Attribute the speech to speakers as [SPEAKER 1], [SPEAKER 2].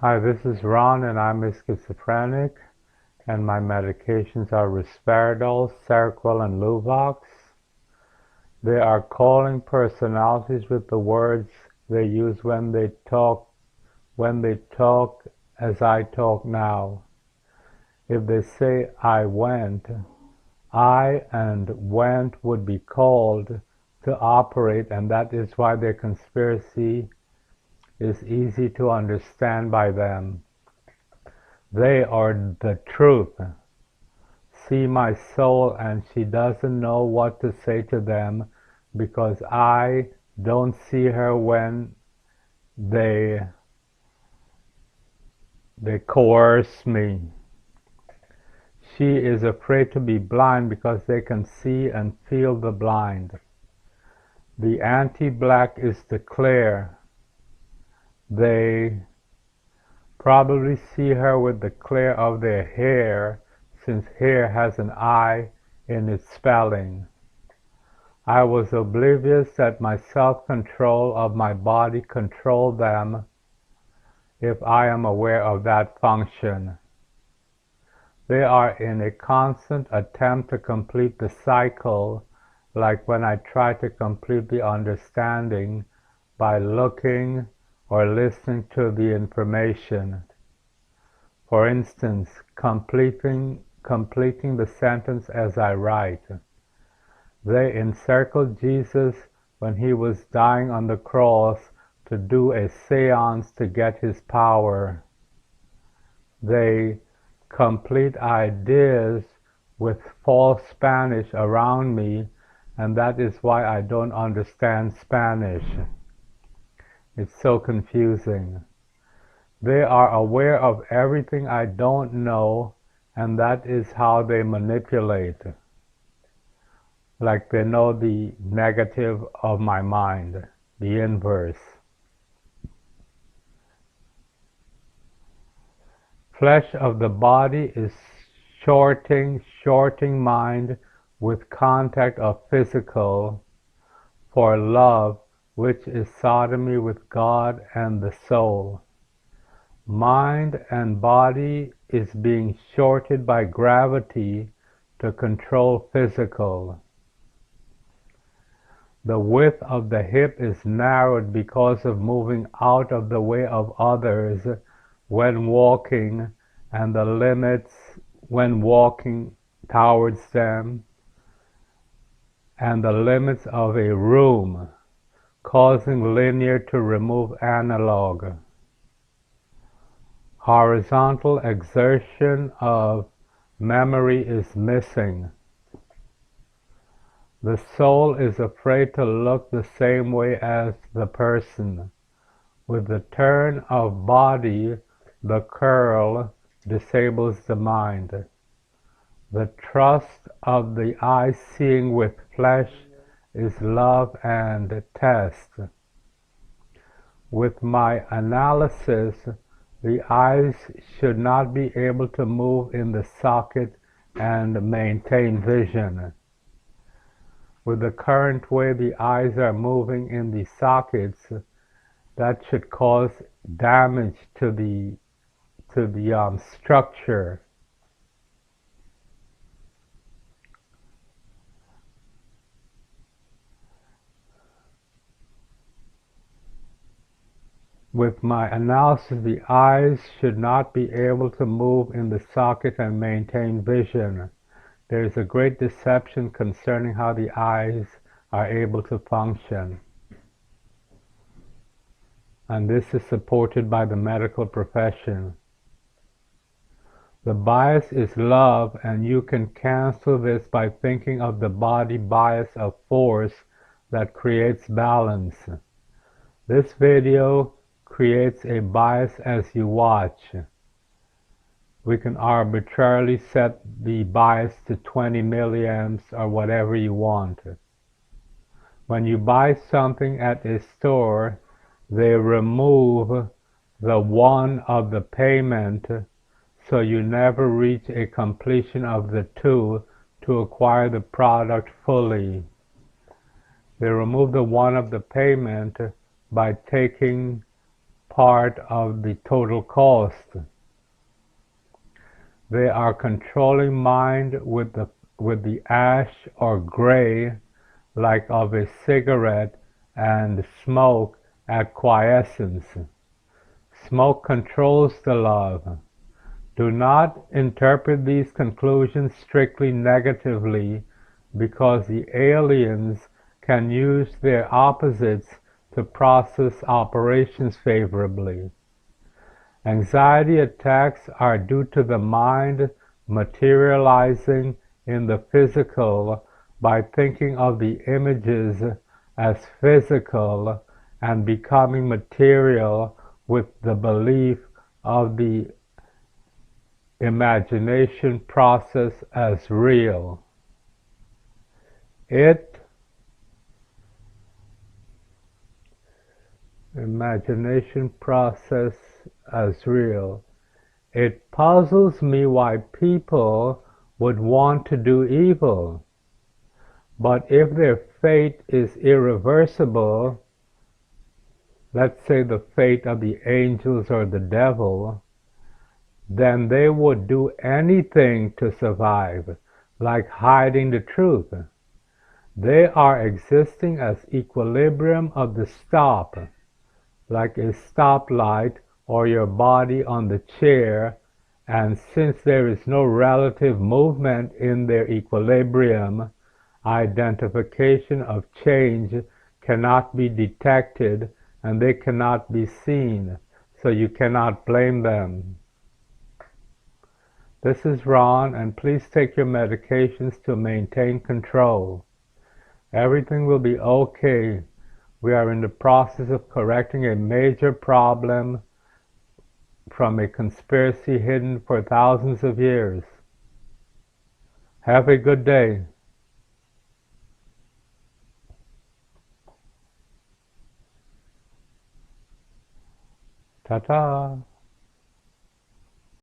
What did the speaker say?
[SPEAKER 1] Hi, this is Ron, and I'm a schizophrenic, and my medications are risperidone, Seroquel, and Luvox. They are calling personalities with the words they use when they talk as I talk now. If they say I went, I and went would be called to operate, and that is why their conspiracy is easy to understand by them. They are the truth. See my soul, and she doesn't know what to say to them because I don't see her when they coerce me. She is afraid to be blind because they can see and feel the blind. The anti-black is the clear. They probably see her with the clear of their hair, since hair has an I in its spelling. I was oblivious that my self-control of my body controlled them if I am aware of that function. They are in a constant attempt to complete the cycle, like when I try to complete the understanding by looking or listening to the information. For instance, completing the sentence as I write. They encircled Jesus when he was dying on the cross to do a seance to get his power. They complete ideas with false Spanish around me, and that is why I don't understand Spanish. It's so confusing. They are aware of everything I don't know, and that is how they manipulate. Like they know the negative of my mind, the inverse. Flesh of the body is shorting mind with contact of physical for love, which is sodomy with God and the soul. Mind and body is being shorted by gravity to control physical. The width of the hip is narrowed because of moving out of the way of others when walking, and the limits when walking towards them, and the limits of a room, causing linear to remove analog. Horizontal exertion of memory is missing. The soul is afraid to look the same way as the person. With the turn of body, the curl disables the mind. The trust of the eye seeing with flesh is love and test. With my analysis, the eyes should not be able to move in the socket and maintain vision. With the current way the eyes are moving in the sockets, that should cause damage to the structure. With my analysis, the eyes should not be able to move in the socket and maintain vision. There is a great deception concerning how the eyes are able to function. And this is supported by the medical profession. The bias is love, and you can cancel this by thinking of the body bias of force that creates balance. This video creates a bias as you watch. We can arbitrarily set the bias to 20 milliamps or whatever you want. When you buy something at a store, they remove the one of the payment, so you never reach a completion of the two to acquire the product fully. They remove the one of the payment by taking part of the total cost. They are controlling mind with the ash or gray like of a cigarette and smoke at quiescence. Smoke controls the love. Do not interpret these conclusions strictly negatively because the aliens can use their opposites to process operations favorably. Anxiety attacks are due to the mind materializing in the physical by thinking of the images as physical and becoming material with the belief of the imagination process as real. Imagination process as real. It puzzles me why people would want to do evil. But if their fate is irreversible, let's say the fate of the angels or the devil, then they would do anything to survive, like hiding the truth. They are existing as equilibrium of the stop, like a stoplight or your body on the chair, and since there is no relative movement in their equilibrium, identification of change cannot be detected and they cannot be seen, so you cannot blame them. This is Ron, and please take your medications to maintain control. Everything will be okay. We are in the process of correcting a major problem from a conspiracy hidden for thousands of years. Have a good day. Ta-ta.